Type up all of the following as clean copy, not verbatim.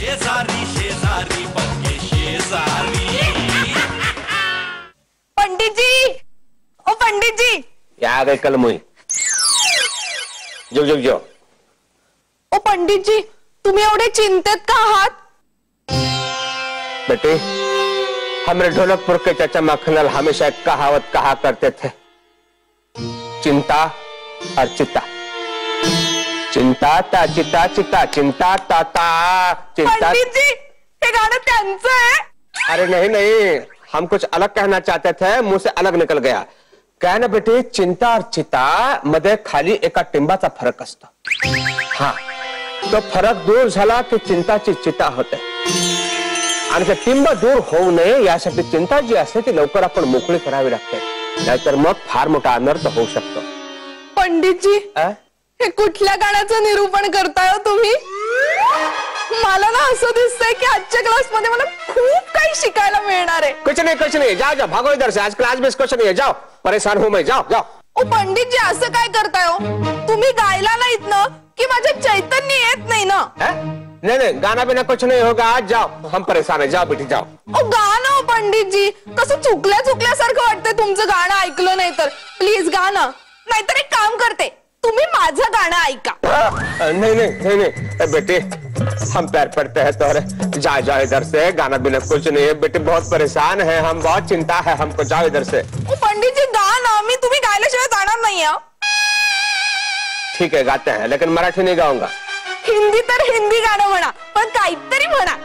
शेजारी शेजारी पक्के शेजारी। पंडित जी, ओ पंडित जी, क्या आ गए कल मुई? जो जो जो। ओ पंडित जी, तुम्ही एवढे चिंतेत का आहात? बेटे, हमारे ढोलकपुर के चाचा मखनल हमेशा एक कहावत कहा करते थे, चिंता और चिता, चिंता ता चिता चिता चिंता ता ता चिंता। पंडित जी, हे गाणं त्यांचं आहे? अरे नहीं नहीं, हम कुछ अलग कहना चाहते थे, मुंह से अलग निकल गया। क्या ना बेटे, चिंता और चिता मध्ये खाली एका टिंबाचा फरक असतो। हाँ, तो फरक दूर झाला की चिंताची चिता होते, आणि ते टिंब दूर होऊ नये यासाठी चिंता जी असते ती लवकर आपण मोकळी करावी लागते, नाहीतर मग फार मोठा अनर्थ होऊ शकतो। पंडित जी, हे कुठल्या गाण्याचं निरूपण करताय हो तुम्ही? मला ना असं दिसतंय की आजच्या क्लासमध्ये मला खूप काही शिकायला मिळणार आहे। कुछ नहीं, जाओ जाओ, भागो इधर से, आज क्लास में कुछ नहीं है, जाओ, परेशान हूं मैं, जाओ जाओ। ओ पंडित जी, असं काय करताय हो? तुम्ही गायला नाहीत ना की माझ्या चैतन्य येत नाही ना? नहीं नहीं, गाना बिना कुछ नहीं होगा, आज जाओ, हम परेशान है, जाओ बेटी जाओ। ओ गाणं हो पंडित जी, कसं चुकल्यासारखं वाटतंय तुमचं गाणं ऐकलं नाही तर। प्लीज गाणं, नाहीतर एक काम करते, तुम्ही माझं गाणं ऐका। नहीं नहीं नहीं नहीं बेटे, हम पैर पड़ते हैं तोहरे, जाओ जाओ इधर से, गाना बिना कुछ नहीं है बेटे, बहुत परेशान है हम, बहुत चिंता है हमको, जाओ इधर से। ओ पंडित जी, गाणं मी तुम्ही गायल्याशिवाय जाणार नाही। ठीक है, गाते हैं, लेकिन मराठी नहीं गाऊंगा। हिंदी तर हिंदी गाणं म्हणा, पण काहीतरी म्हणा।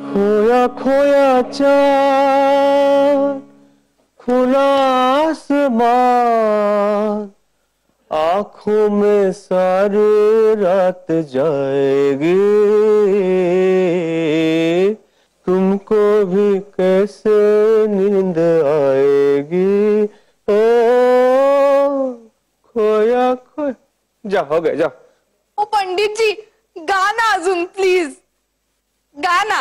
खोया खोया चाँद, खुला आसमान, आँखों में सारी रात जाएगी, तुमको भी कैसे नींद आएगी, ओ खोया खोया। जाओ, हो गए, जाओ। ओ पंडित जी, गाना अजून प्लीज, गाना।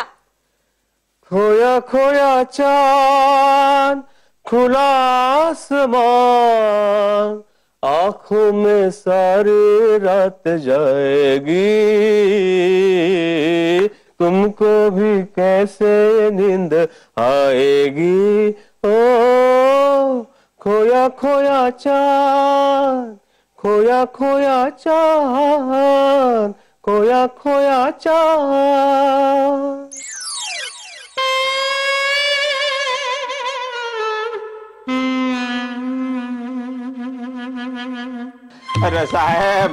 खोया खोया चाँद, खुला आसमान, आँखों में सारी रात जाएगी, तुमको भी कैसे नींद आएगी, ओ खोया खोया चाँद, खोया खोया चाँद, खोया खोया चाँद। अरे साहब,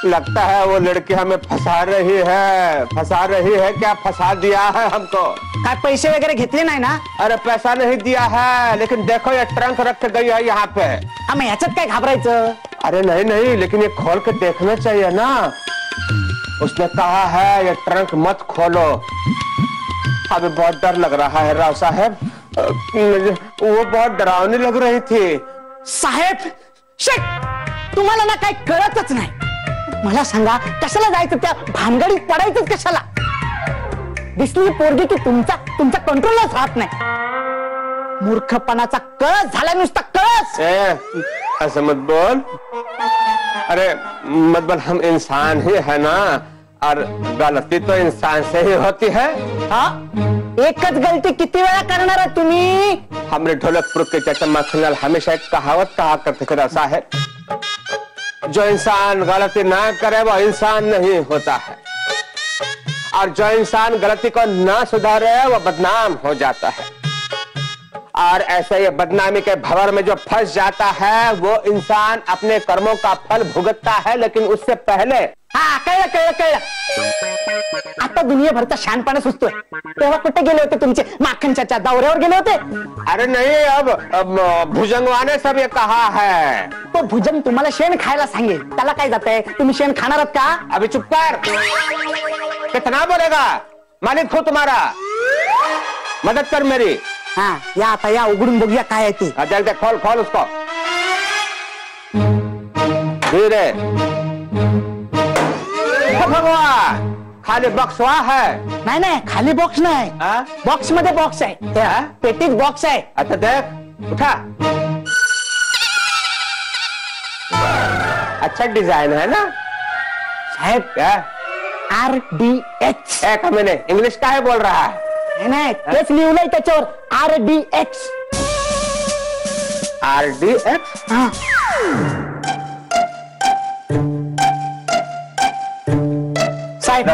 लगता है वो लड़की हमें फंसा रही है, क्या फंसा दिया है हमको। काय पैसे वगैरह घेतले नाही ना? अरे पैसा नहीं दिया है, लेकिन देखो ये ट्रंक रख के गई है यहाँ पे। हमें याच्यात काय घाबरायचं? अरे नहीं नहीं, लेकिन ये खोल के देखना चाहिए ना, उसने कहा है ये ट्रंक मत खोलो। अभी बहुत डर लग रहा है राव साहब, वो बहुत डरावनी लग रही थी। साहेब, शेट, तुम्हाला ना काय कळतच नाही। मला सांगा, कशाला जायचं त्या भानगडीत पडायचं कशाला? दिसली पोरगी की तुमचा कंट्रोलच राहत नाही। मूर्खपणाचा कळस झाला, नुसता कळस। ऐसा मत बोल, अरे मत बोल, हम इंसान ही है ना, और गलती तो इंसान से ही होती है। हाँ, एकच गलती किती वेळा करणार आहे तुम्ही? हमने ढोलकपुर के चाचा मखनल हमेशा एक कहावत कहा करते थे राव साहब, जो इंसान गलती ना करे वो इंसान नहीं होता है, और जो इंसान गलती को ना सुधारे वो बदनाम हो जाता है, और ऐसे ये बदनामी के भंवर में जो फंस जाता है वो इंसान अपने कर्मों का फल भुगतता है, लेकिन उससे पहले। हाँ, कळलं। आता दुनियाभरचा शहाणपणा सुचतोय, तेव्हा कुठे गेले होते तुमचे माखन चाचा? दौऱ्यावर गेले होते? अरे नहीं, अब भुजंगवाने सब ये कहा है। तो भुजंग तुम्हाला शेण खायला सांगेल, त्याला काय जातंय? तुम्ही शेण खाणार आहात का? अभी चुप कर, कितना बोलेगा? मालिक हूँ तुम्हारा, मदद कर मेरी। हाँ, या आता या, उघडून बघूया काय आहे ते। जल्दी खोल खोल उसको, धीरे। भगवान खाली बॉक्स वहाँ है. नाही नाही, खाली बॉक्स नाही, हाँ? बॉक्स मध्ये बॉक्स आहे, त्या पेटीत बॉक्स आहे. अच्छा देख, उठा. अच्छा डिजाइन है ना साहेब, क्या? RDX. एक मैंने इंग्लिश का है बोल रहा है. नाही तेच लिहिलंय त्याच्यावर, RDX. RDX. हा. साहेब,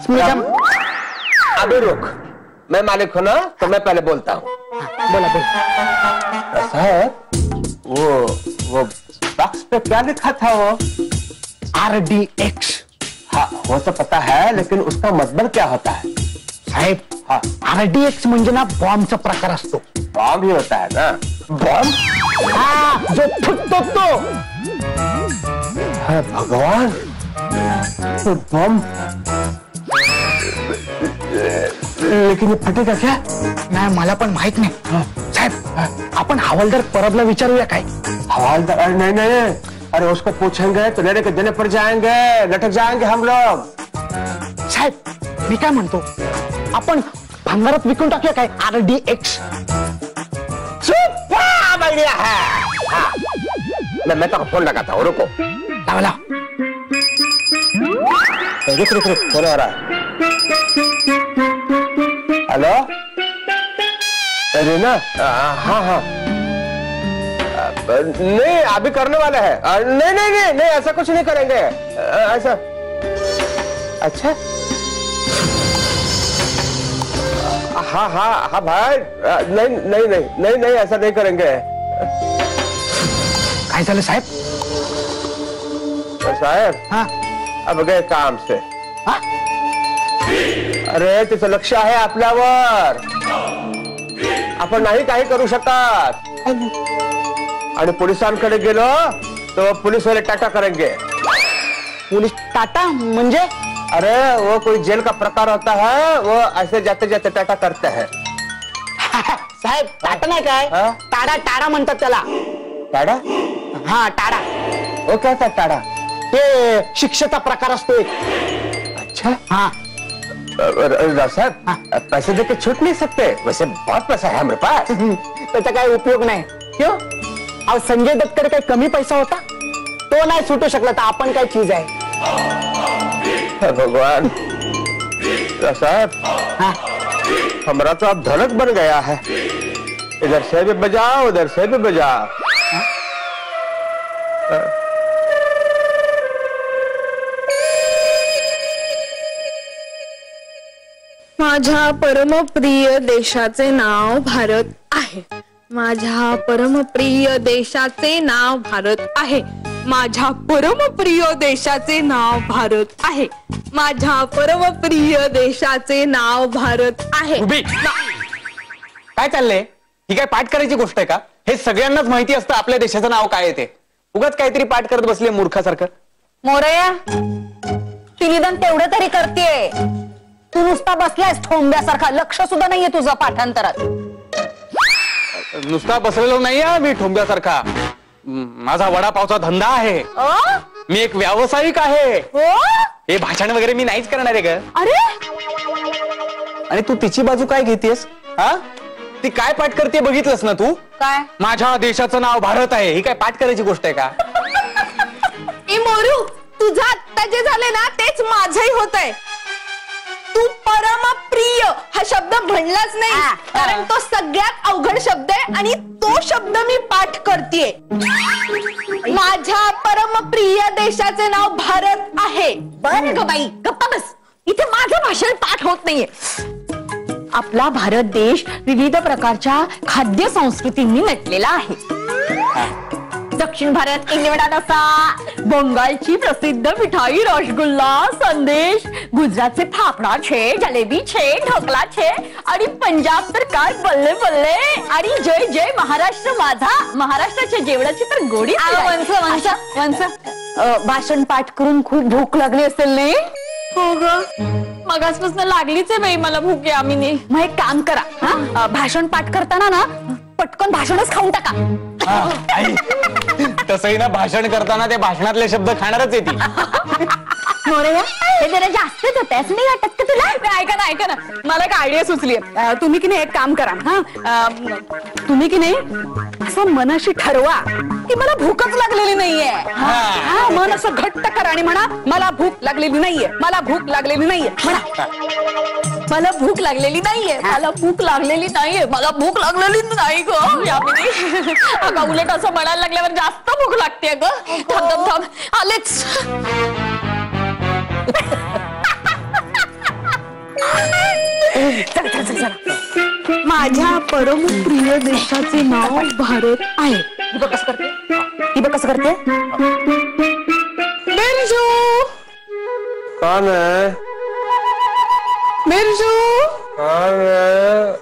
मॅडम, अभी रुक, मैं मालिक हूं ना, तो मैं पहले बोलता हूँ. बोला बोला. ऐसा है, वो बॉक्स पे क्या लिखा था वो? RDX. हाँ, वो तो पता है, लेकिन उसका मतलब क्या होता है? साहेब, हाँ, RDX म्हणजे ना बॉम्बचा प्रकार असतो. बॉम्ब ही होता है ना. बॉम्ब? हा, जो फुटतो तो. है भगवान, तो बॉम्ब. लेकिन ये फटेगा क्या? नाही, मला पण माहित नाही. साहेब, आपण हवालदार परबला विचारूया काय? हवालदार? अरे नहीं नहीं, अरे उसको पूछेंगे तो लेने के देने पड़ जाएंगे, लटक जाएंगे हम लोग. साहेब, मी काय म्हणतो, आपण भंगारात विकून टाकूया काय RDX? सुपर आइडिया है. हाँ, मैं तो फोन लगाता हूँ, रुको. लावा लावा. रुक रुक रुक, फोन आ रहा है. हेलो, अरे ना, हाँ हाँ, नहीं अभी करने वाले हैं. नहीं नहीं नहीं नहीं, ऐसा कुछ नहीं करेंगे. ऐसा अच्छा, हाँ हाँ हाँ भाई, नहीं नहीं नहीं नहीं नहीं, ऐसा नहीं करेंगे. काय झालं साहेब? साहेब, हा. अब गए काम से. हा? अरे तिचं लक्ष आहे आपल्यावर, आपण नाही काही करू शकत. आणि पोलिसांकडे गेलो तो पुलिस वाले टाटा करेंगे. पोलीस टाटा म्हणजे? अरे वो कोई जेल का प्रकार होता है, वो ऐसे जाते जाते टाटा करते हैं. साहेब, टाटा नाही काय, हा? टाडा टाडा म्हणतात त्याला. टाटा? हा, टाडा. वो क्या था टाटा? ते शिक्षेचा प्रकार असतो. अच्छा. हा. साहब, पैसे देके छूट नहीं सकते, वैसे बहुत पैसा है हमारे पास. त्याचा काही उपयोग नाही. क्यों? अहो, संजय दत्तकडे काही कमी पैसा होता, तो नाही सुटू शकला, तर आपण काय चीज आहे? भगवान. साहब, हाँ? हमारा तो अब धड़क बन गया है, इधर से भी बजाओ उधर से भी बजाओ. माझ्या परमप्रिय देशाचे नाव भारत आहे. माझ्या परमप्रिय देशाचे नाव भारत आहे. माझ्या परमप्रिय देशाचे नाव भारत आहे. माझ्या परमप्रिय देशाचे नाव भारत आहे. उभी. काय चाललंय? ही काय पाठ करायची गोष्ट आहे का? हे सगळ्यांनाच माहिती असतं आपल्या देशाचं नाव काय आहे ते. उगाच काहीतरी पाठ करत बसले मूर्खासारखं. मोरया, ती निदान तेवढं तरी करतेय. तू नुसता बसलायस ठोंब्यासारखा, लक्ष सुद्धा नाहीये तुझं पाठांतरात. नुसता बसलेलो नाही मी ठोंब्यासारखा. माझा वडापावचा धंदा आहे. मी एक व्यावसायिक आहे. हे भाषण वगैरे मी नाहीच करणार आहे ग. अरे, आणि तू तिची बाजू काय घेतेस? हा, ती काय पाठ करते बघितलंस ना तू? काय? माझ्या देशाचं नाव भारत आहे. ही काय पाठ करायची गोष्ट आहे का? ए मोरू, तुझं आत्ता जे झाले ना तेच माझंही होत आहे. तू परमप्रिय हा शब्द म्हणलाच नाही, कारण तो सगळ्यात अवघड शब्द आहे आणि तो शब्द मी पाठ करतेय. माझ्या परमप्रिय देशाचे नाव भारत आहे. बरं ग बाई, गप्पा बस. इथे माझं भाषण पाठ होत नाहीये. आपला भारत देश विविध प्रकारच्या खाद्य संस्कृतींनी नटलेला आहे. दक्षिण भारत इंग्लंडात असा, बंगालची प्रसिद्ध मिठाई रसगुल्ला, संदेश, गुजरातचे फाफडा छे, जलेबी छे, ढोकला छे, आणि पंजाब तर काय बल्ले बल्ले, आणि जय जय महाराष्ट्र माझा. महाराष्ट्राच्या जेवणाची तर गोडी. भाषण पाठ करून खूप भूक लागली असेल नाही? हो ग, मगासपासून लागलीच आहे बाई मला भूक. आम्ही मग एक काम करा, भाषण पाठ करताना ना पटकन भाषणच खाऊन टाका. तसंही ना भाषण करताना ते भाषणातले शब्द खाणारच येतील. मोरया हे जरा जास्तच होत असं नाही वाटत का तुला? ऐका ना मला एक आयडिया सुचली. तुम्ही की नाही एक काम करा. तुम्ही की नाही असं मनाशी ठरवा की मला भूकच लागलेली नाहीये. मन असं घट्ट करा आणि म्हणा मला भूक लागलेली नाहीये, मला भूक लागलेली नाहीये म्हणा. मला भूक लागलेली नाहीये, मला भूक लागलेली नाहीये, मला भूक लागलेली नाही ग यामिनी. अगं उलट असं म्हणायला लागल्यावर जास्त भूक लागते ग. थांब थांब थांब आलेच. चला चला चला. माझ्या परमप्रिय देशाचे नाव भारत आहे. ही बघ कसं करते, ही बघ कसं करते. बिरजू कौन है? बिरजू कौन है?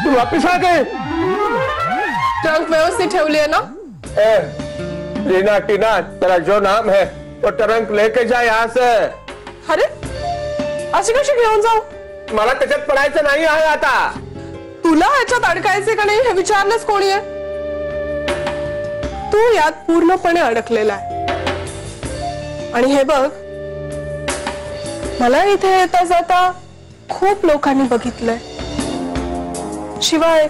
तू वापिस आ गए? ट्रंक व्यवस्थित ठेवली आहे ना? रीना टीना तेरा जो नाम है वो ट्रंक लेके जा यहाँ से. अरे अशी कशी घेऊन जाऊ? मला त्याच्यात पडायचं नाही आहे आता. तुला ह्याच्यात अडकायचे का नाही हे विचारलंच कोणी आहे? तू यात पूर्णपणे अडकलेला आहे. आणि हे बघ मला इथे येता जाता खूप लोकांनी बघितलंय. शिवाय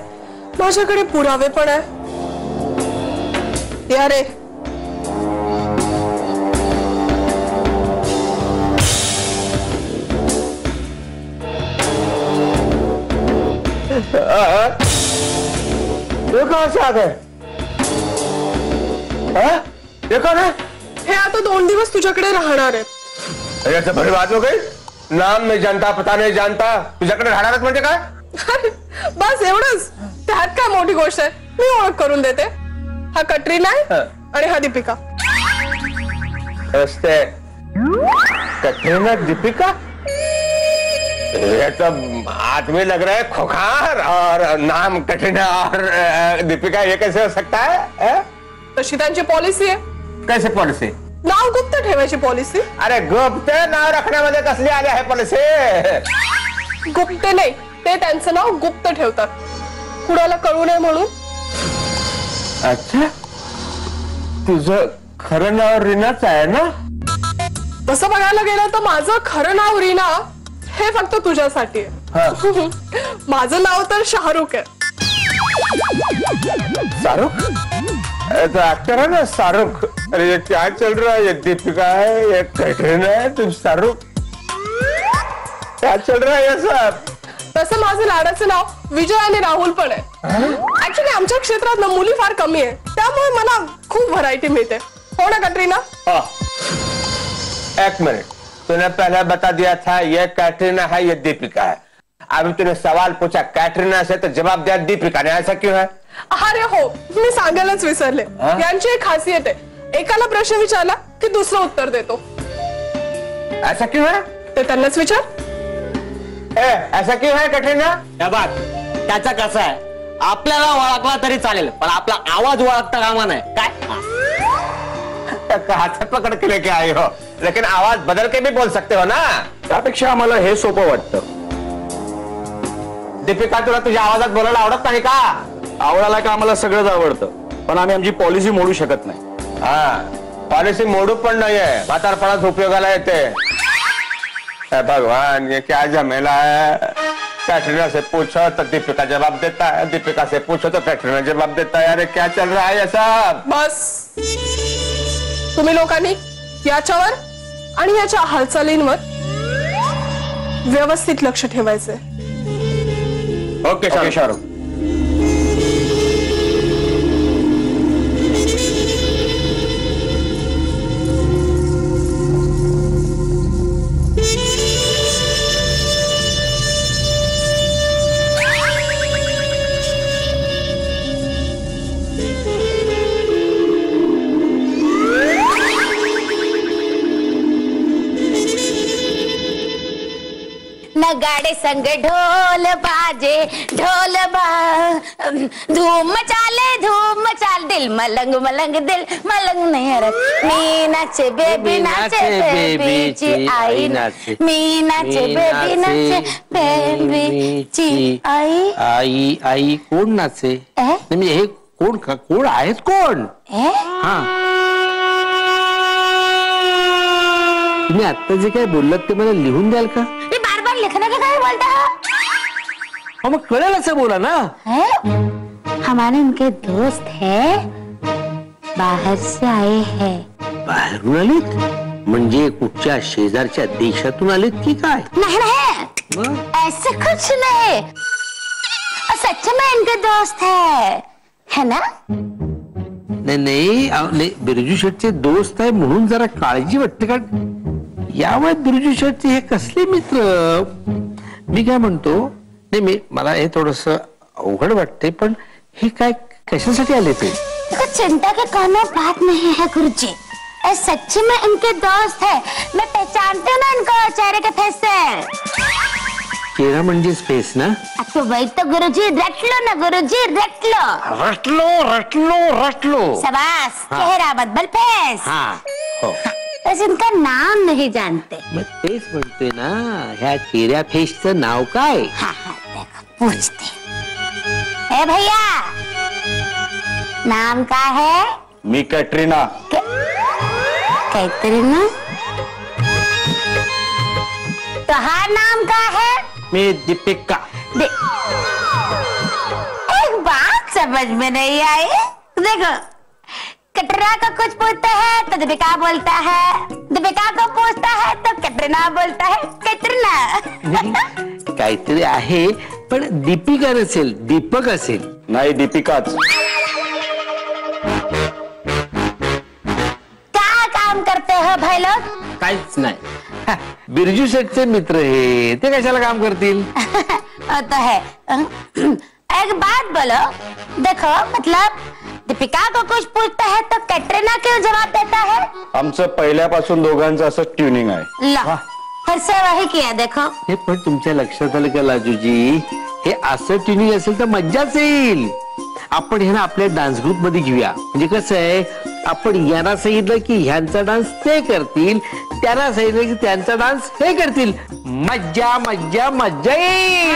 माझ्याकडे पुरावे पण आहे. या रे. ये कहाँ से आ गए? ये कौन है? हे आता 2 दिवस तुझ्याकडे राहणार आहेत. अरे तो बड़ी बात हो गई. नाम नहीं जानता, पता नहीं जानता, तुझ्याकडे राहणारच म्हणजे काय? बस एवढंच. त्यात काय मोठी गोष्ट आहे. मी ओळख करून देते. हा कटरीना आहे आणि हा दीपिका. रस्ते कटरीना दीपिका. ये तो आदमी लग रहा है खोखार और नाम कटरीना और दीपिका. ये कैसे हो सकता है? तशी त्यांची पॉलिसी आहे. कैसे पॉलिसी? नाव गुप्त ठेवायची पॉलिसी. अरे गुप्त नाव रखण्यामध्ये कसली आली आहे पॉलिसी? गुप्त नाही, ते त्यांचं नाव गुप्त ठेवतात कुणाला कळू नये म्हणून. अच्छा तुझं खरं नाव रीनाच आहे ना? तसं बघायला गेलं तर माझं खरं नाव रीना हे फक्त तुझ्यासाठी आहे. माझं नाव तर शाहरुख आहे. शाहरुख? तो एक्टर है ना शाहरुख. अरे ये क्या चल रहा है? ये दीपिका है, ये कटरीना है, तुम शाहरुख. क्या चल रहा है ये सब? तसं माझं लाडाचं नाव विजय आणि राहुल पण आहे. ऍक्च्युली आमच्या क्षेत्रात ना मुली फार कमी आहे, त्यामुळे मला खूप व्हरायटी मिळते. हो ना कटरीना? एक मिनट. तूने पहले बता दिया था ये कैटरीना है, ये दीपिका है. अभी तूने सवाल पूछा कैटरीना से तो जवाब दिया दीपिका ने. ऐसा क्यों है? अरे हो मी सांगायलाच विसरले. यांची एक खासियत आहे. एकाला प्रश्न विचारला की दुसरं उत्तर देतो. ऐसा क्यों है? ते त्यांनाच विचार. ऐसा क्यों है कटरीना? या बात त्याचा कसं आहे, आपल्याला ओळखला तरी चालेल पण आपला आवाज ओळखता कामा नाही काय. कहाँ से पकड़ के लेके आई हो? लेकिन आवाज बदल के भी बोल सकते हो ना. त्यापेक्षा आम्हाला हे सोपं वाटतं. दीपिका तुला तुझ्या आवाजात बोलायला आवडत नाही का? आवडायला का आम्हाला सगळंच आवडतं पण आम्ही आमची पॉलिसी मोडू शकत नाही. पॉलिसी मोडू पण नाहीये, म्हातारपणात उपयोगाला येते. भगवान ये क्या झमेला है. कैटरीना से पूछो तो दीपिका जवाब देता है, दीपिका से पूछो तो कैटरीना जवाब देता है. अरे क्या चल रहा है ये सब? बस तुम्ही लोकांनी याच्यावर आणि याच्या हालचालींवर व्यवस्थित लक्ष ठेवायचंय. ओके शाहरुख. नगाड़े संग ढोल बाजे ढोल धूम मचाल दिल मलंग मलंग दिल मलंग नहीं रख. मी नाचे बेबी नाचे बेबी ची आई नाचे. मी नाचे बेबी नाचे बेबी ची आई. आई आई कोण नाचे? म्हणजे हे कोण आहेत कोण? हा, तुम्ही आता जे काय बोललात ते मला लिहून द्याल का? बार बार लिखने का काय बोलता हो मग कळेल असं बोला ना. हमारे उनके दोस्त है, बाहर से आए हैं. बाहेरून आलीत म्हणजे कुठच्या शेजारच्या देशातून आलीत की काय? नहीं नहीं, ऐसे कुछ नहीं, सच में इनके दोस्त है ना? नाही बिरजू शेठचे दोस्त आहे म्हणून जरा काळजी वाटते. का यावेळी बिरजू शेठचे हे कसले मित्र? मी काय म्हणतो, नाही मला हे थोडस अवघड वाटते, पण हे काय कशासाठी आले ते? चिंता के कोनो बात नहीं है गुरुजी, सच्ची में इनके दोस्त है. मैं पहचानती हूँ ना इनको चेहरे के फेस से. चेहरा म्हणजे फेस ना? तो वही तो गुरुजी, रट लो ना गुरुजी, रट लो. शाबाश, चेहरा बदल फेस. हाँ हो. बस इनका नाम नहीं जानते. मग तेच म्हणतोय ना, ह्या चेहऱ्या फेसचं नाव काय? हाँ देखो पूछते. ए भैया, नाम क्या है? मी कॅटरीना. कैटरीना? तुम्हारा नाम क्या है? मी दीपिका. एक बात समझ में नहीं आई. देखो, कटरीना को कुछ पूछता है तो दीपिका बोलता है, दीपिका को पूछता है तो कटरीना बोलता है. कटरीना काहीतरी आहे, पण दीपिका नसेल, दीपक असेल. नाही दीपिकाच. क्या काम करते हो भाई लोग? काहीच नाही. बिरजू शेठचे मित्र हे, ते कशाला काम करतील? तो है. एक बात बोलो, देखो मतलब दीपिका को कुछ पूछता है तो कैटरीना क्यों जवाब देता है? आमचं पहिल्यापासून दोघांचं असं ट्युनिंग आहे. ला, फिर से वही किया. देखो हे पण तुमच्या लक्षात आलं का लाजूजी, हे असं ट्युनिंग असेल तर मज्जाच येईल. आपण हे ना आपल्या डान्स ग्रुप मध्ये घेऊया. म्हणजे कसं आहे, आपण यांना सांगितलं की ह्यांचा डान्स ते करतील, त्यांना सांगितलं की त्यांचा डान्स हे करतील. मज्जा मज्जा मज्जा येईल.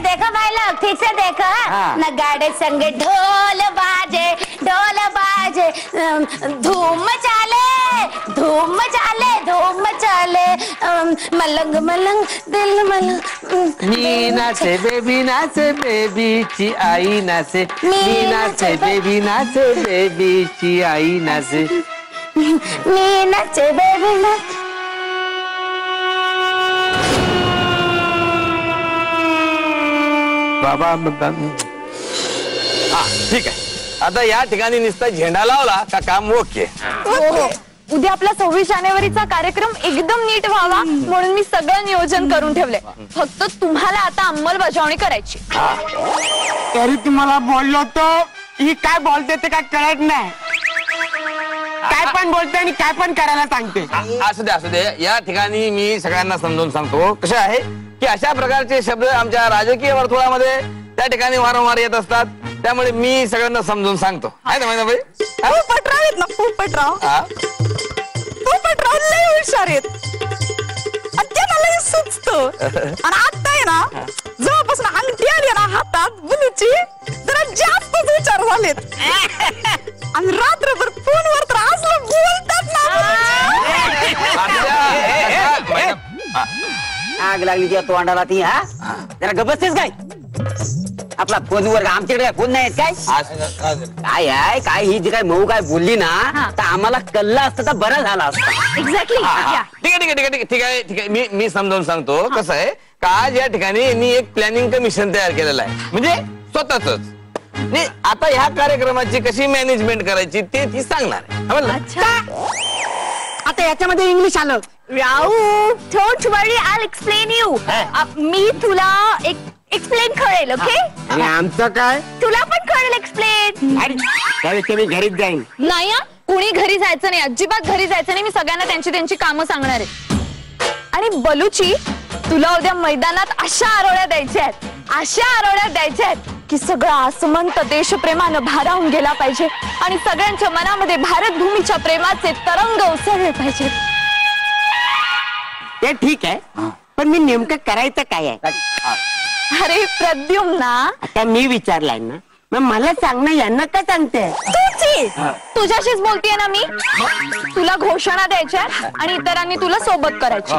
देखो भाई लोग, ठीक से देखो. नगाड़े संग ढोल बाजे, धूम चाले, धूम चाले, धूम चाले. मलंग मलंग दिल मलंग. मी नाचे बेबीची आई नाचे. मी नाचे बेबीची आई नाचे. मी नाचे बेबी नाचे. बाबा हा ठीक आहे. आता या ठिकाणी नुसता झेंडा लावला का काम ओके. उद्या आपला 26 जानेवारीचा कार्यक्रम एकदम नीट व्हावा म्हणून मी सगळं नियोजन करून ठेवलंय. फक्त तुम्हाला आता अंमलबजावणी करायची. तरी तुम्हाला बोललो होतो, ही काय बोलते ते काय कळत नाही. काय पण बोलते आणि काय पण करायला सांगते. असू दे. या ठिकाणी मी सगळ्यांना समजावून सांगतो. कसं आहे की अशा प्रकारचे शब्द आमच्या राजकीय वर्तुळामध्ये त्या ठिकाणी वारंवार येत असतात. त्यामुळे मी सगळ्यांना समजून सांगतो. आहे ना महिना भाई? पोपटराव आहेत ना, पोपटराव लय हुशार आहेत. त्यांना लय सुचतं. आणि आता आहे ना, जेव्हापासून अंगठी आली ना हातात बुलूची, जरा जास्तच विचार झालेत. आणि रात्रभर फोनवर तर असलं बोलतात ना. आग लागली तुझ्या तोंडाला ती. हा जरा गबसतेस काय? आपला फोनवर आमच्याकडे फोन नाही काय? काय आहे काय, ही जी काय मऊ काय बोलली ना, तर आम्हाला कल्ला असतं तर बरं झाला असता. एक्झॅक्टली. ठीक आहे. मी समजावून सांगतो. कसं आहे का, आज या ठिकाणी मी एक प्लॅनिंग कमिशन तयार केलेलं आहे. म्हणजे स्वतःच. आता ह्या कार्यक्रमाची कशी मॅनेजमेंट करायची ते ती सांगणार आहे. आता याच्यामध्ये इंग्लिश आलं. Don't worry, I explain you. मी तुला एक्सप्लेन कळेल. ओके. आणि आमचं काय? तुला पण कळेल एक्सप्लेन. मी घरीच जाईन. नाही, कुणी घरी जायचं नाही, अजिबात घरी जायचं नाही. मी सगळ्यांना त्यांची कामं सांगणार आहे. आणि बलूची, तुला उद्या मैदानात अशा आरोळ्या द्यायच्या आहेत की सगळं आसमंत देशप्रेमानं भारावून गेला पाहिजे आणि सगळ्यांच्या मनामध्ये भारत भूमीच्या प्रेमाचे तरंग उसळले पाहिजे. ते ठीक आहे, पण मी नेमकं करायचं काय आहे? अरे प्रद्युम्ना, आता मी विचारलाय ना, मला सांग ना, यांना काय सांगते? तुझ्याशीच बोलतीये ना मी. तुला घोषणा द्यायच्या आणि इतरांनी तुला सोबत करायची.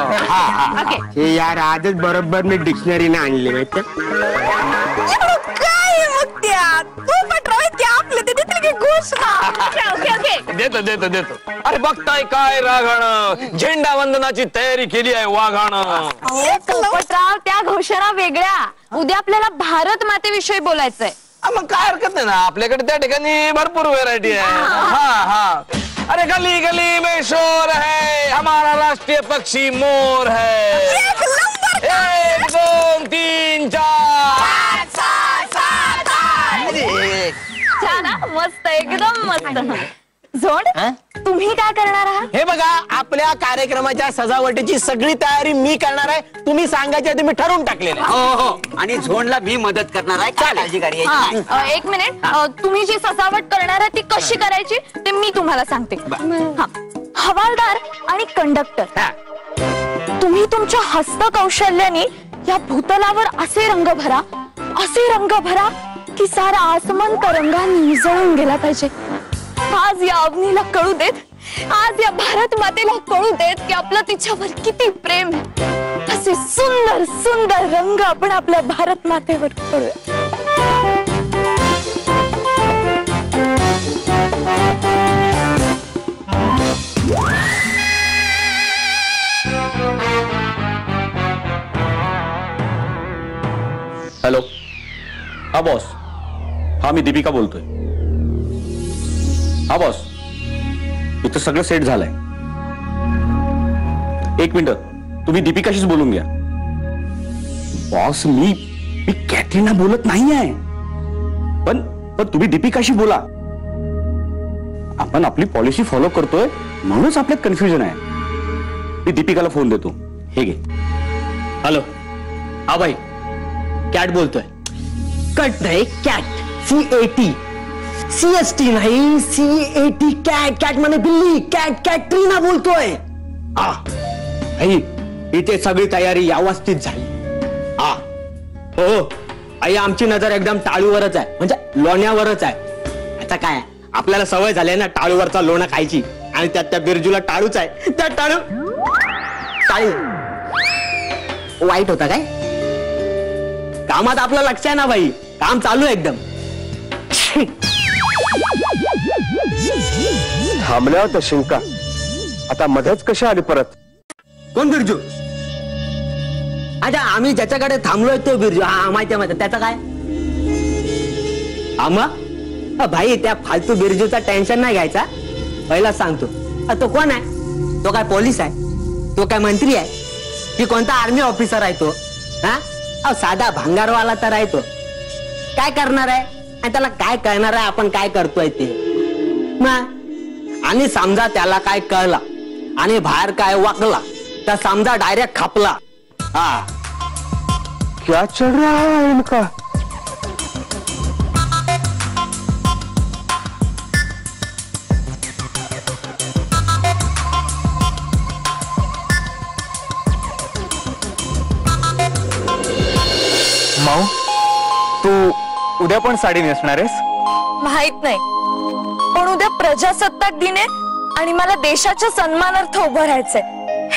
ओके. हे यार आजच बरोबर मी डिक्शनरीने आणली माहिती. काय मग त्या तू पटराव त्या आपले ते देतील की घोषणा. ओके ओके देतो देतो देतो. अरे बघताय काय रागाणं, झेंडा वंदनाची तयारी केली आहे वाघाणं. पोपटराव, त्या घोषणा वेगळ्या. उद्या आपल्याला भारत मातेविषयी बोलायचंय. मग काय हरकत नाही ना, आपल्याकडे त्या ठिकाणी भरपूर व्हेरायटी आहे. हा. अरे गली गली में शोर है, हमारा राष्ट्रीय पक्षी मोर है. 1 2 3 4 छान, मस्त, एकदम मस्त. झोड, तुम्ही काय करणार आहात? हे बघा, आपल्या कार्यक्रमाच्या सजावटीची सगळी तयारी मी करणार आहे. तुम्ही सांगायचे ते मी ठरवून टाकलेलं आहे. हो. आणि झोनला मी मदत करणार आहे. काय काळजी करायची? एक मिनिट, तुम्ही जी सजावट करणार आहे ती कशी करायची ते मी तुम्हाला सांगते. हा. हवालदार आणि कंडक्टर, तुम्ही तुमच्या हस्तकौशल्याने या भूतलावर असे रंग भरा की सारा आसमान तरंगांनी मिसळून गेला पाहिजे. आज या अवनीला कळू देत, आज या भारत मातेला कळू देत की आपलं तिच्यावर किती प्रेम आहे. असे सुंदर सुंदर रंग आपण आपल्या भारत मातेवर करूया. हॅलो, हा बॉस. हा मी दीपिका बोलतोय. हा बॉस, इथं सगळं सेट झालंय. 1 मिनिट, तुम्ही दीपिकाशीच बोलून घ्या. बॉस, मी कॅटरीना बोलत नाहीये. पण तुम्ही दीपिकाशी बोला. आपण आपली पॉलिसी फॉलो करतोय म्हणूनच आपल्यात कन्फ्युजन आहे. मी दीपिकाला फोन देतो. हे घे. हॅलो. हा भाई, कॅट बोलतोय. कट नाही, कॅट. CAT. CST नाही, CAT. कॅट म्हणजे बिल्ली. कॅटरीना बोलतोय. आई, इथे सगळी तयारी व्यवस्थित झाली. हो. आई, आमची नजर एकदम टाळूवरच आहे, म्हणजे लोण्यावरच आहे. आता काय, आपल्याला सवय झाली ना टाळूवरचा लोणा खायची. आणि त्यात त्या बिरजूला टाळूच आहे. त्या टाळू वाईट होता काय? कामात आपलं लक्ष आहे ना भाई, काम चालू आहे एकदम. थांबल्या होत्या शिंका, आता मध्येच कशी आली परत? कोण बिरजू? अच्छा, आम्ही ज्याच्याकडे थांबलोय तो बिरजू. हा, माहिती आहे. त्याचं काय? आम्हा भाई, त्या फालतू बिरजूचा टेन्शन नाही घ्यायचा. पहिला सांगतो, तो कोण आहे? तो काय पोलीस आहे? तो काय मंत्री आहे? की कोणता आर्मी ऑफिसर आहे तो? हा, साधा भांगारवाला तर आहे तो. काय करणार आहे आणि त्याला काय कळणार आहे आपण काय करतोय ते? आणि समजा त्याला काय कळला आणि बाहेर काय वाकला तर समजा डायरेक्ट खापला. क्या चल रहा है इनका? माऊ, तू उद्या पण साडी नेसणार आहेस? माहित नाही, पण उद्या प्रजासत्ताक दिन आहे आणि मला देशाच्या सन्मानार्थ उभं राहायचंय,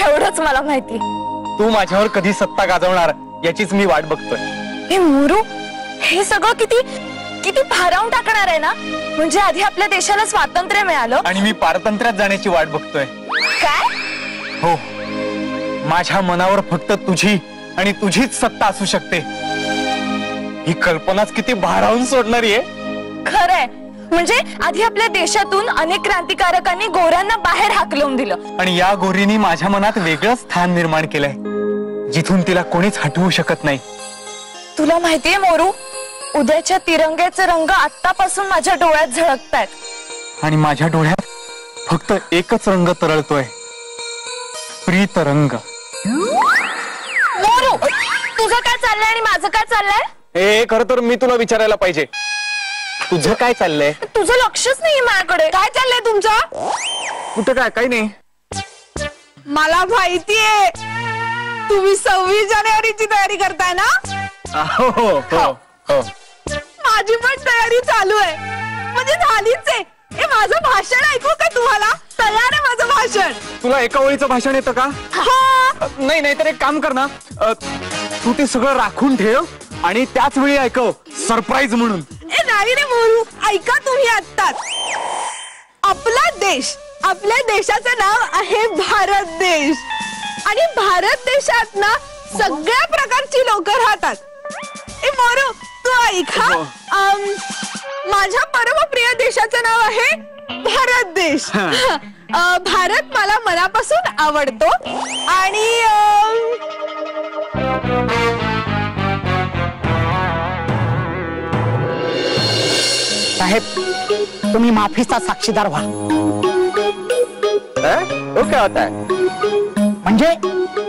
एवढंच मला माहिती. तू माझ्यावर कधी सत्ता गाजवणार याचीच मी वाट बघतोय. हे मोरू, हे सगळं किती किती भारावून टाकणार आहे ना. म्हणजे आधी आपल्या देशाला स्वातंत्र्य मिळालं आणि मी पारतंत्र्यात जाण्याची वाट बघतोय. काय? हो, माझ्या मनावर फक्त तुझी आणि तुझीच सत्ता असू शकते. ही कल्पनाच किती भारावून सोडणारी आहे. खरंय, म्हणजे आधी आपल्या देशातून अनेक क्रांतिकारकांनी गोऱ्यांना बाहेर हाकलवून दिलं आणि या गोरीनी माझ्या मनात वेगळं स्थान निर्माण केलंय, जिथून तिला कोणीच हटवू शकत नाही. तुला माहितीये मोरू, उद्याच्या तिरंग्याचे रंग आतापासून माझ्या डोळ्यात झळकतायत आणि माझ्या डोळ्यात फक्त एकच रंग तरळतोय, प्रीत रंग. मोरू, तुझं काय चाललंय आणि माझं काय चाललंय? हे खरं तर मी तुला विचारायला पाहिजे, तुझं काय चाललंय? तुझं लक्षच नाहीये माझ्याकडे. काय चाललंय तुमचं? कुठं काय? काही नाही. मला माहितीये, तुम्ही 26 जानेवारीची तयारी करताय ना. हो हो हो हो. माझी पण तयारी चालू आहे, म्हणजे झालीच आहे. हे माझं भाषण ऐकू का तुम्हाला? तयार आहे माझं भाषण. तुला एका ओळीचं भाषण येतं का? नाही नाही, तर एक काम कर ना, तू ते सगळं राखून ठेव आणि त्याच वेळी ऐकव, सरप्राईज म्हणून. ए नाही रे मोरू, ऐका तुम्ही आत्ताच. आपला देश, आपल्या देशाचं नाव आहे भारत देश. आणि भारत देशात ना सगळ्या प्रकारची लोक राहतात. ए मोरू तू ऐका, माझ्या परमप्रिय देशाचं नाव आहे भारत देश. भारत मला मनापासून आवडतो आणि साहेब तुम्ही माफीचा साक्षीदार व्हा. तो क्या होता है? म्हणजे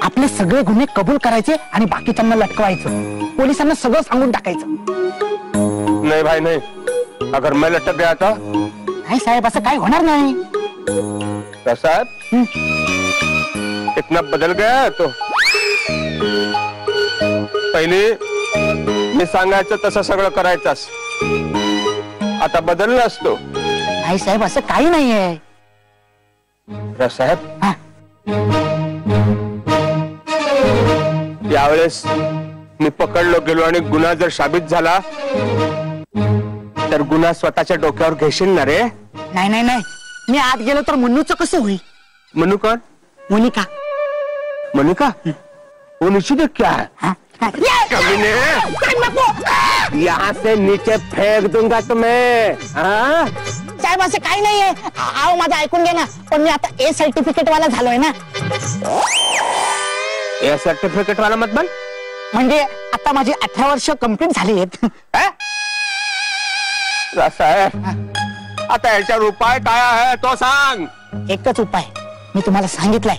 आपले सगळे गुन्हे कबूल करायचे आणि बाकीच्यांना लटकवायचं, पोलिसांना सगळं सांगून टाकायचं. नहीं भाई नहीं, अगर मैं लटक गया था. नाही साहेब, असं काय होणार नाही. साहब इतना बदल गया है तो. पहिले मी सांगायचं तसं सगळं करायचंस, आता बदलला असतो. नाही साहेब, असं काही नाहीये. साहेब यावेळेस मी पकडलो गेलो आणि गुन्हा जर साबित झाला तर गुन्हा स्वतःच्या डोक्यावर घेशील ना रे? नाही नाही नाही, मी आत गेलो तर मन्नूचं कसं होईल? मन्नू कोण? मोनिका. मोनिका वो नीचे देख क्या है? कमीने, यहाँ से नीचे फेंक दूंगा तुम्हें. साहेब असं काही नाहीये. आओ माझं ऐकून घे ना, पण मी आता ए सर्टिफिकेट वाला झालोय ना. ए सर्टिफिकेट वाला मतलब? म्हणजे आता माझी 18 वर्ष कंप्लीट झाली आहेत. आता याच्यावर उपाय काय आहे तो सांग. एकच उपाय मी तुम्हाला सांगितलंय,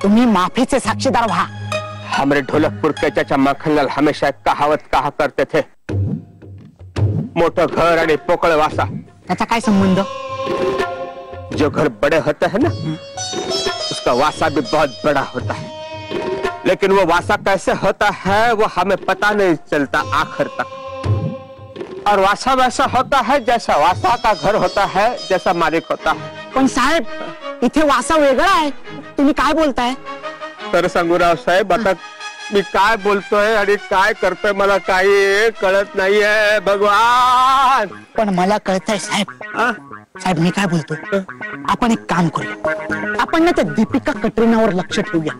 तुम्ही माफीचे साक्षीदार व्हा. हमारे ढोलकपुर के चाचा माखनलाल हमेशा एक कहावत कहा करते थे, मोटो घर आणि पोकळ वासा. त्याचा काय संबंध? जो घर बड़े होते हैं ना उसका वासा भी बहुत बड़ा होता है, लेकिन वो वासा कैसे होता है वो हमें पता नहीं चलता आखिर तक. और वासा वैसा होता है जैसा वासा का घर होता है, जैसा मालिक होता है. पण साहेब इथे वासा वेगळा आहे, तुम्ही काय बोलताय? तर सांगू राव साहेब, आता मी काय बोलतोय आणि काय करतोय मला काही कळत नाहीये भगवान. पण मला कळतंय साहेब. साहेब मी काय बोलतोय, आपण एक काम करूया, आपण ना त्या दीपिका कटरीनावर लक्ष ठेवूया.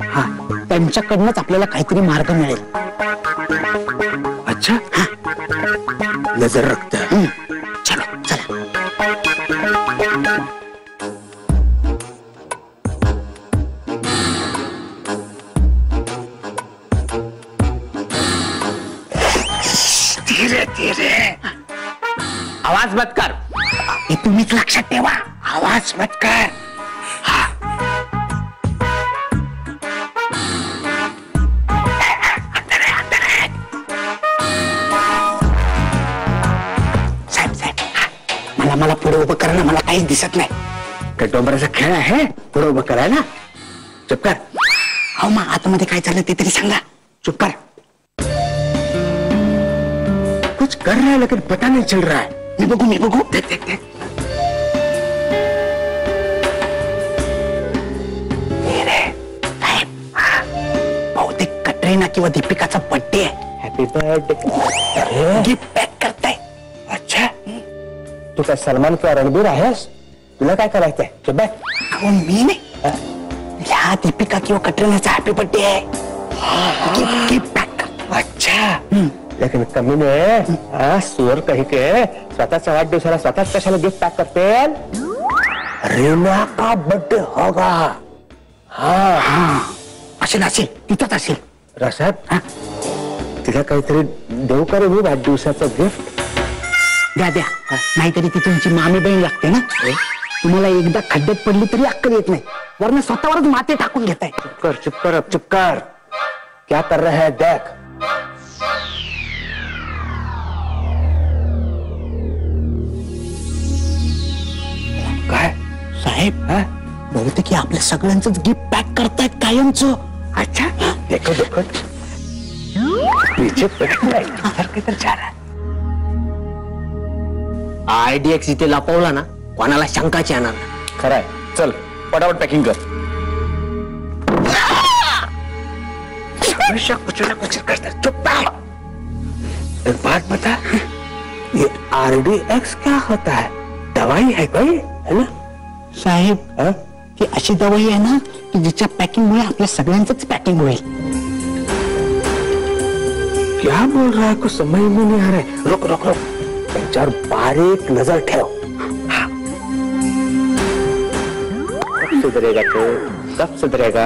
त्यांच्याकडनंच आपल्याला काहीतरी मार्ग मिळेल. अच्छा नजर रखते हैं. चलो चला. धीरे धीरे, आवाज मत कर. हे तुम्हीच लक्षात ठेवा, आवाज मत कर. मला पुढे उभं करा ना, मला काहीच दिसत नाही. काय डोंबराचा खेळ आहे पुढे उभं करायला? चुप कर. हो मग आतमध्ये काय चाललं ते तरी सांगा. चुप कर. कुछ कर रहा है लेकिन पता नहीं चल रहा है. मी बघू मी बघू. देख देख देख. बहुतेक कटरीना किंवा दीपिकाचा बर्थडे आहे. Happy birthday. गिफ्ट पॅक करताय. अच्छा, तू काय सलमान किंवा रणबीर आहेस? तुला काय करायचंय? चुप बस. अहो मी नाही, ह्या दीपिका किंवा कटरीनाचा हॅपी बर्थडे आहे. गिफ्ट पॅक कर. अच्छा, लेकिन कमीने सुअर कही के स्वतःच्या वाढदिवसाला स्वतःच कशाला गिफ्ट पॅक करते? रीना का बर्थडे होगा. हा असेल असेल, तिथंच असेल. रसाद तिला काहीतरी देऊ का रे मी वाढदिवसाचं गिफ्ट? द्या द्या, नाहीतरी ती तुमची मामी बहीण लागते ना. तुम्हाला एकदा खड्ड्यात पडली तरी अक्कल येत नाही, वरनं स्वतःवरच माती टाकून घेताय. चुप कर अब चुप कर. क्या कर रहे हैं देख. काय साहेब, बहुतेक आपल्या सगळ्यांच गिफ्ट पॅक करतायत कायमचं. अच्छा देखो देखो पीछे पीछे तर जा रहा है. IDX इथे लपवला ना कोणाला शंकाच येणार. खरंय. चल पटापट पॅकिंग कर. चुप. एक बात बता, ये RDX क्या होता है? दवाई है कोई, है ना? साहेब ही अशी दवाई आहे ना की जिच्या पॅकिंग मुळे आपल्या सगळ्यांचंच पॅकिंग होईल. क्या बोल रहा है? कुछ समझ में नहीं आ रहा है. रुक रुक रुक, यार बारीक नजर ठेव. कब सुधरेगा तो? कब सुधरेगा?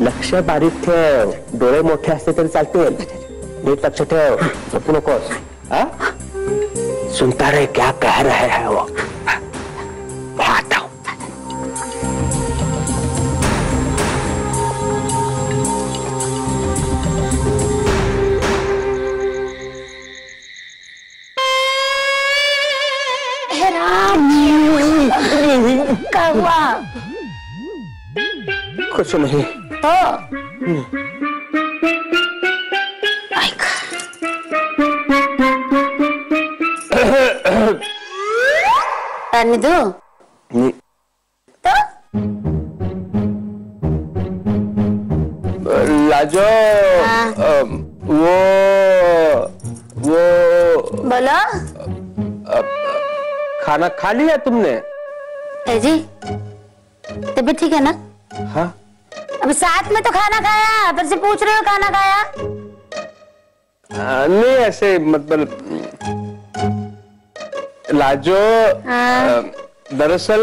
लक्ष बारीक ठेव. डोळे मोठे असते तरी चालतील. नीट लक्ष ठेव. झोपू नकोस. सुनता रहे क्या कह रहे हैं वो. आता हूं. क्या हुआ? कुछ नहीं. पानी दो. तो लाजो. वो बोलो. खाना खा लिया तुमने? जी तबीयत ठीक है ना? हाँ. अब साथ में तो खाना खाया, फिर से पूछ रहे हो खाना खाया? नहीं ऐसे मतलब लाजो. दरअसल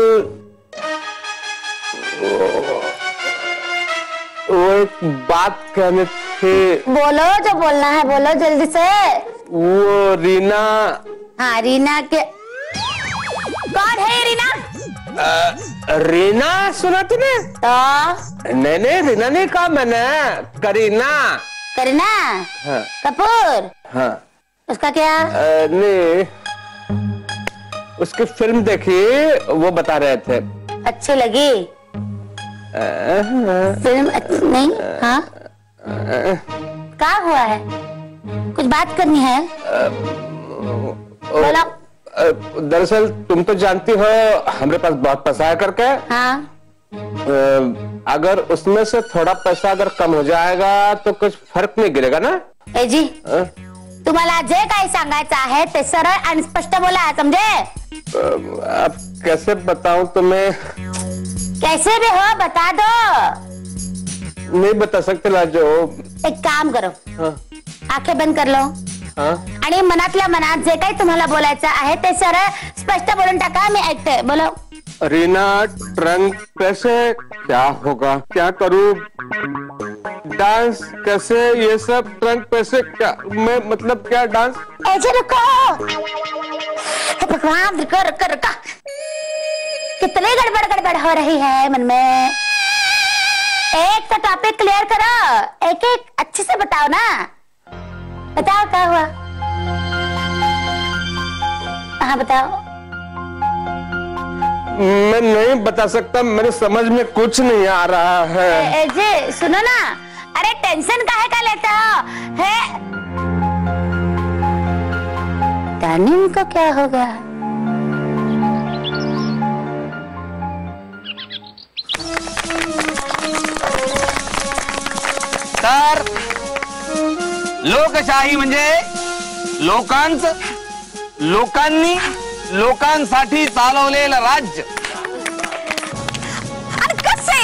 वो एक बात कहने थे. बोलो जो बोलना है बोलो जल्दी से. वो रीना. हाँ रीना के. कौन है रीना? रीना सुना तूने? तो नहीं रीना नहीं कहा मैंने. करीना. करीना. हाँ. कपूर. हाँ. उसका क्या? नहीं उसकी फिल्म देखी, वो बता रहे थे. अच्छी लगी? फिल्म अच्छी नहीं? हाँ क्या हुआ है? कुछ बात करनी है? बोलो. दरअसल तुम तो जानती हो हमारे पास बहुत पैसा है करके. हाँ. अगर उसमें से थोड़ा पैसा अगर कम हो जाएगा तो कुछ फर्क नहीं गिरेगा ना? जी तुम्हाला जे काही सांगायचं आहे ते सरळ आणि स्पष्ट बोला, समझे? अब कैसे बताऊं तुम्हें? कैसे भी हो बता दो. नहीं बता सकते लाजो. एक काम करो. हाँ. आंखें बंद कर लो. हाँ. आणि मनातल्या मनात जे काही तुम्हाला बोलायचं आहे ते सरळ स्पष्ट बोलून टाका. मी ऐकते. बोलो. रीना ट्रंक कैसे? क्या होगा? क्या करूं? डांस कैसे? ये सब ट्रंक पैसे क्या? मैं मतलब क्या डांस? ऐसे रुको. भगवान रुको रुको रुको. कितनी गड़बड़ हो रही है मन में. एक तो टॉपिक क्लियर करो. एक एक अच्छे से बताओ ना. बताओ क्या हुआ? हाँ बताओ. मैं नहीं बता सकता. मेरे समझ में कुछ नहीं आ रहा है. जी सुनो ना. अरे टेंशन काहे का लेते हो? है तानीम को क्या हो गया? तर लोकशाही म्हणजे लोकांनी लोकांसाठी चालवलेलं राज्य. आणि कसे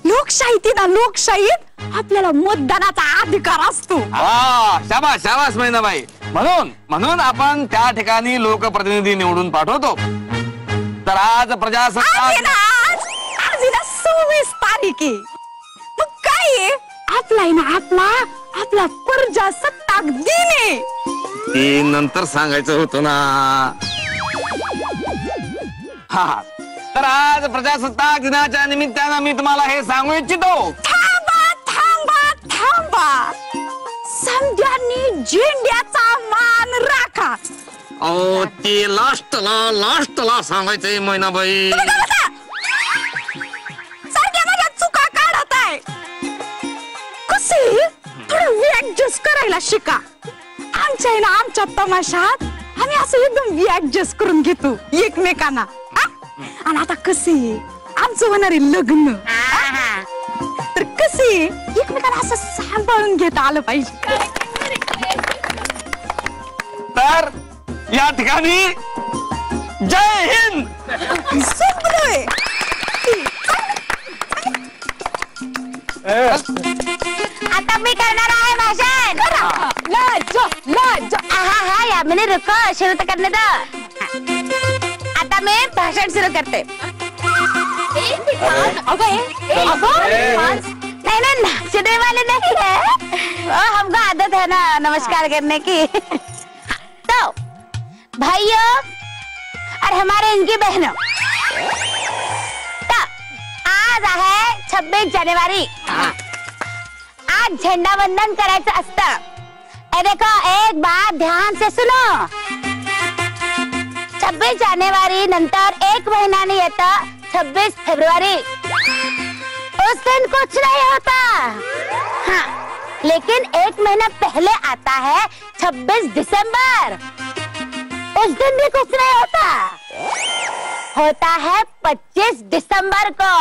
लोकशाहीत ना लोकशाहीत आपल्याला मतदानाचा अधिकार असतो. शाबास शाबास मैनाबाई. म्हणून आपण त्या ठिकाणी लोकप्रतिनिधी निवडून पाठवतो. तर आज प्रजासत्ताक 26 तारीख मग काय आपला प्रजासत्ताक दिन आहे. ते नंतर सांगायचं होतं ना. हा तर आज प्रजासत्ताक दिनाच्या निमित्तानं मी तुम्हाला हे सांगू इच्छितो. थांबा समध्यांनी झेंड्याचा मान राखा. ते लास्टला सांगायचंय मैनाबाई. सारख्या माझ्या चुका काढत आहे. कसे थोडं ऍडजस्ट करायला शिका. आमच्या तमाशात आम्ही असं एकदम ऍडजस्ट करून घेतो एकमेकांना. आणि आता कसे आमचं होणारे लग्न तर कसे एकमेकांना असं सांभाळून घेता आलं पाहिजे. तर या ठिकाणी जय हिंद. संपलोय. आता मी करणार आहे भाषण. हा या मैंने रुको शुरू तो करने दो. आता मैं भाषण शुरू करते. नहीं नहीं नाचने वाले नहीं है, हमको आदत है ना नमस्कार करने की. तो भाइयों और हमारे इनकी बहनों, तो आज है 26 जानेवारी. आज झंडा वंदन करायचं असतं. देखो एक बात ध्यान से सुनो. 26 जानेवारी नंतर एक महीना येतं 26 फेब्रुवारी. उस दिन कुछ नहीं होता. हाँ, लेकिन एक महीना पहले आता है 26 दिसंबर. उस दिन भी कुछ नहीं होता है 25 दिसंबर को.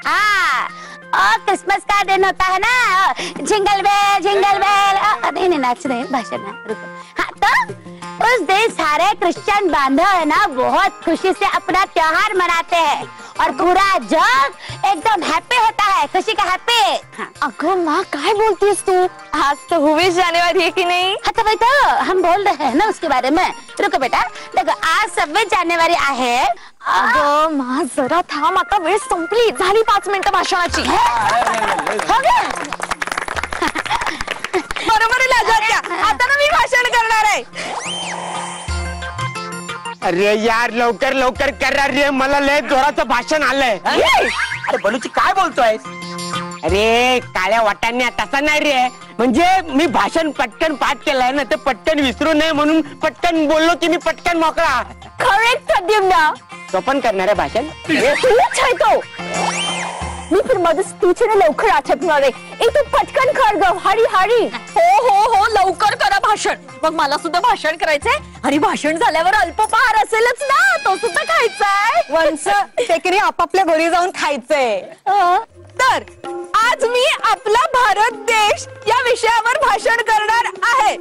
हाँ, और क्रिसमस का दिन होता है ना, जिंगल बेल. नहीं नाच रहे भाषण में रुको. हाँ, तो उस दिन सारे क्रिश्चियन बांधव है ना बहुत खुशी से अपना त्योहार मनाते हैं और पूरा जग एकदम हैप्पी होता है. खुशी का हैप्पी. हाँ. अगं माँ काय बोलतीस तू? आज तो 26 जानेवारी है कि नहीं? हाँ तो भाई तो हम बोल रहे हैं ना उसके बारे में. रुको बेटा, देखो आज 26 जानेवारी आहे. अगं माँ जरा थांब, आता वेळ संपली. झाली 5 मिनिटं भाषणाची. हो गया. बरोबर आहे लाजाच्या. आता ना मी भाषण करणार आहे. अरे यार लवकर लवकर करा रे, मला लय जोराचं भाषण आलंय. अरे बलूची काय बोलतोय? अरे काळ्या वाटाण्या तसा नाही रे, म्हणजे मी भाषण पटकन पाठ केलंय ना, ते पटकन विसरू नये म्हणून पटकन बोललो की मी पटकन मोकळा. करेक्ट प्रद्युम्न. तो पण करणार आहे भाषण. तूच आहे तो. मी फिर माझं स्पीच लवकर आठवणार आहे. तू पटकन कर ग. हरी. हो लवकर करा भाषण. मग मला सुद्धा भाषण करायचंय. अरे भाषण झाल्यावर अल्पहार असेलच ना, तो सुद्धा खायचाय. वंश तेकरी आपापल्या घरी जाऊन खायचंय. तर आज मी आपला भारत देश या विषयावर भाषण करणार आहे.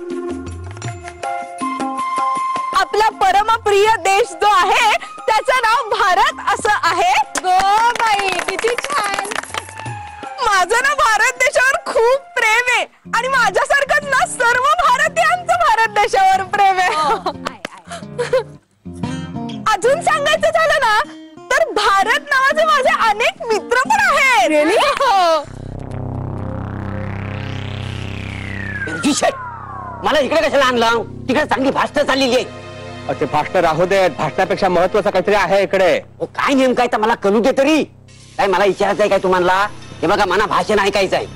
आपला परमप्रिय देश जो आहे त्याचं नाव भारत असं आहे. गो बाई किती छान. माझं ना भारत देशावर खूप प्रेम आहे आणि माझ्यासारखंच ना सर्व भारतीयांचं भारत देशावर प्रेम आहे. अजून सांगायचं झालं ना तर भारत नावाचे माझे अनेक मित्र पण आहेत. मला इकडे कशाला आणलं? तिकडे चांगली भाषण चाललेली आहे. ते भाषण राहू दे, भाषणापेक्षा महत्वाचं काहीतरी आहे इकडे. काय नेमकं आहे तर मला कळू दे तरी. काय मला विचारायचं आहे काय तुम्हाला? हे बघा मला भाषण ऐकायचं आहे.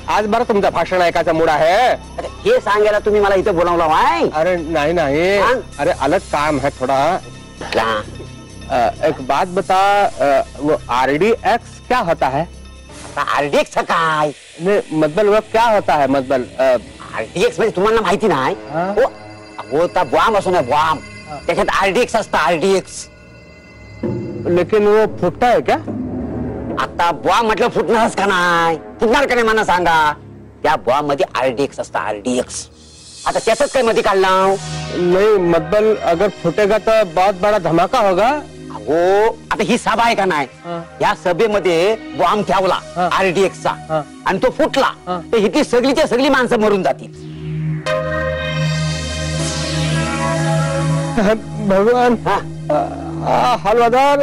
आज बरं तुमचं भाषण ऐकायचा मूड आहे. अरे हे सांगायला तुम्ही मला इथे बोलावलं आहे? अरे नाही. अरे अलग काम है थोड़ा. एक बात बता, वो RDX क्या होता है? RDX काय? मतलब वो क्या होता है? मतलब RDX म्हणजे तुम्हाला माहिती नाही? वो तर बॉम्ब असो ना बॉम्ब, त्याच्यात RDX असतं RDX. लेकिन वो फुटता है क्या? आता बॉम्ब म्हटलं फुटणारच का नाही? फुटणार का नाही मला सांगा? त्या बॉम्ब मध्ये RDX असतं RDX. आता त्याच काय मध्ये काढलं? नहीं मतलब अगर फुटेगा तो बहुत बड़ा धमाका होगा. हो आता ही सभा आहे का नाही? या सभेमध्ये बॉम्ब ठेवला RDXचा आणि तो फुटला तर इथली सगळीच्या सगळी माणसं मरून जातील. भगवान हलवादार,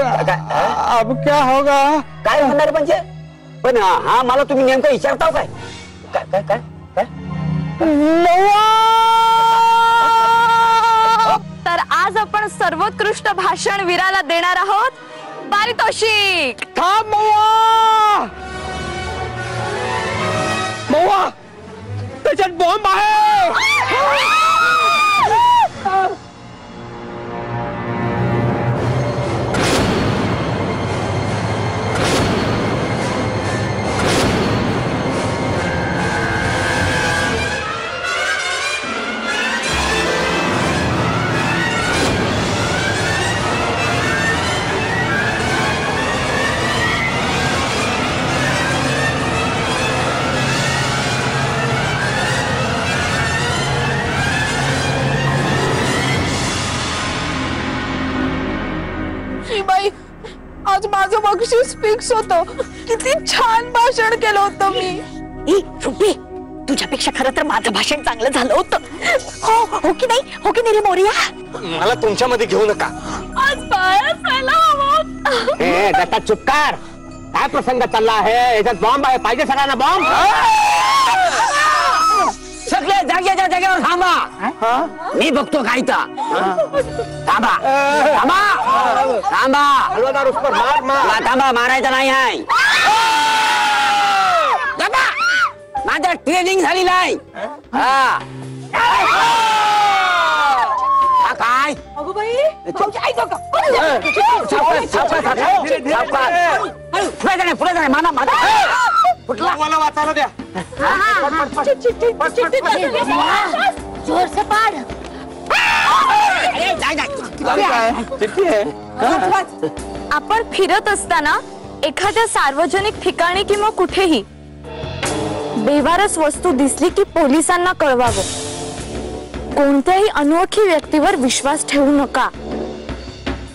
अब क्या होगा? काय होणार म्हणजे? पण हा मला तुम्ही नेमकं विचारताव काय? काय काय काय? तर आज आपण सर्वोत्कृष्ट भाषण वीराला देणार आहोत पारितोषिक. थांब मवा, मवा त्याच्यात बॉम्ब आहे. आज माझं बक्षीस फिक्स होतं. किती छान भाषण केलं होतं मी. रुपी, तुझ्यापेक्षा खरं तर माझं भाषण चांगलं झालं होतं. हो की नाही रे मोरिया? मला तुमच्यामध्ये घेऊ नका. आज पाया खायला हवं. ए दत्ता चुपकार. काय प्रसंग चालला आहे? याच्यात बॉम्ब आहे, पाहिजे सगळ्यांना बॉम्ब. सगळे जागेच्या जागेवर थांबा. मी बघतो काय तर. थांबा थांबा थांबा. हलवादार उस पर मार मार. थांबा, मारायचं नाही आहे. थांबा, माझं ट्रेनिंग झाली नाही. हा काय अगो बाई, पुढे जाणे माना मला वाचायला द्या. जोर से पाड. चिठ्ठी आहे. आपण फिरत असताना एखाद्या सार्वजनिक ठिकाणी किंवा कुठेही बेवारस वस्तू दिसली की पोलिसांना कळवावं. कोणत्याही अनोळखी व्यक्तीवर विश्वास ठेवू नका.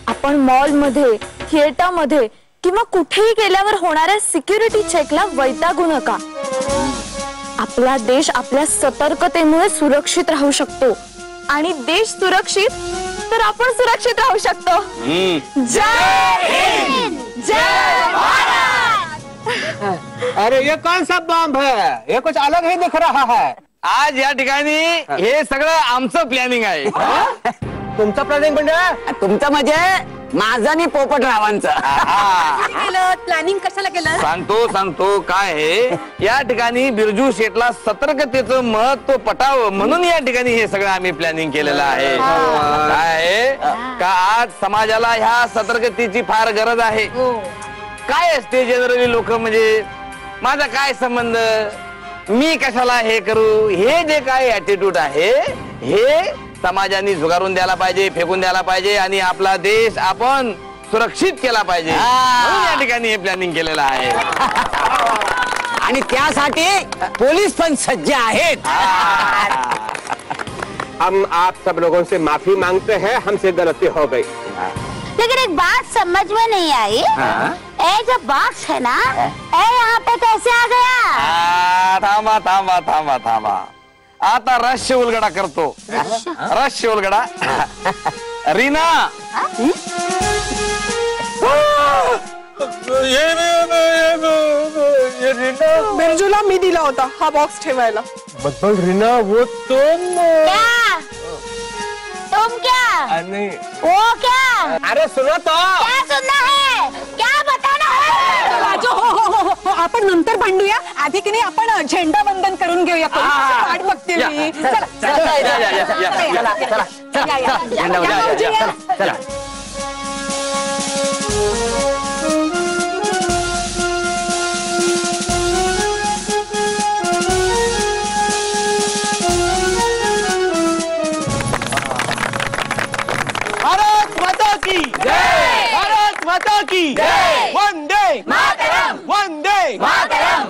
आपण मॉलमध्ये, थिएटरमध्ये किंवा कुठेही गेल्यावर होणाऱ्या सिक्युरिटी चेकला वैतागू नका. आपला देश आपल्या सतर्कतेमुळे सुरक्षित राहू शकतो आणि देश सुरक्षित तर आपण सुरक्षित राहू शकतो. जय हिंद, जय भारत. अरे ये कौन सा बॉम्ब है? ये कुछ अलग ही दिख रहा है. आज या ठिकाणी हे सगळं आमचं प्लॅनिंग आहे. तुमचं प्लॅनिंग म्हणजे? तुमचं म्हणजे माझं आणि पोपटरावांचं. प्लॅनिंग कशाला केलं? सांगतो काय आहे. या ठिकाणी बिरजू शेठला सतर्कतेचं महत्व पटावं म्हणून या ठिकाणी हे सगळं आम्ही प्लॅनिंग केलेलं आहे. काय आहे का आज समाजाला ह्या सतर्कतेची फार गरज आहे. काय असते जनरली लोक म्हणजे माझा काय संबंध, मी कशाला हे करू, हे जे काय ऍटिट्यूड आहे हे समाजाने झुगारून द्यायला पाहिजे, फेकून द्यायला पाहिजे आणि आपला देश आपण सुरक्षित केला पाहिजे म्हणून या ठिकाणी हे प्लॅनिंग केलेलं आहे. आणि त्यासाठी पोलीस पण सज्ज आहेत. हम आप सब लोगों से माफी मांगते हैं, हमसे गलती हो गई. लेकिन एक बात समझ में नहीं आई. ये जो बॉक्स है ना, ये यहाँ पे कैसे आ गया? थांबा थांबा थांबा थांबा. आता रहस्य उलगडा करतो. रहस्य उलगडा. रीना, बिरजूला मी दिला होता हा बॉक्स ठेवायला. बदल रीना वो तुम. क्या? तुम क्या? नहीं. वो क्या? अरे सुनो तो. क्या सुनना है? क्या बताना है? राजू, हो, आपण नंतर भांडूया. आधी की नाही आपण झेंडा वंदन करून घेऊया. वाट बघते मी. चला. भारत माता की जय. भारत माता की जय. वंदे मातरम. वंदे मातरम.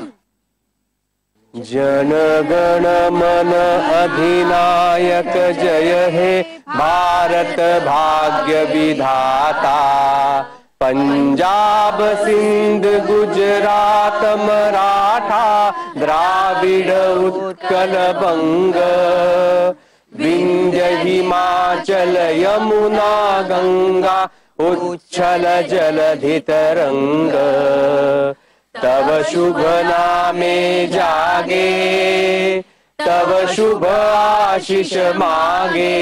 जन गण मन अधिनायक जय हे भारत भाग्य विधाता. पंजाब सिंध गुजरात मराठा द्राविड उत्कल बंग. विंध्य हिमाचल यमुना गंगा उच्छल जलधि तरंग. तव शुभ नामे जागे, तव शुभ आशीष मागे.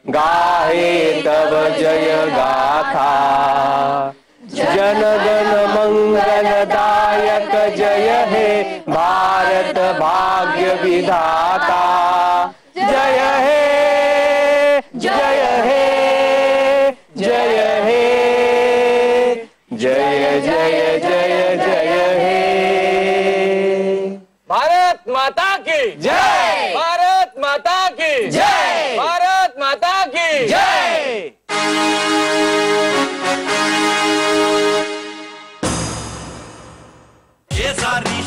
गाहे तव जय गाथा. जन गण मंगलदायक जय हे भारत भाग्य विधाता. जय हे, जय हे, जय हे, जय जय जय जय हे. भारत माता की जय. भारत माता की जय. भारत माता की जय. शेजारी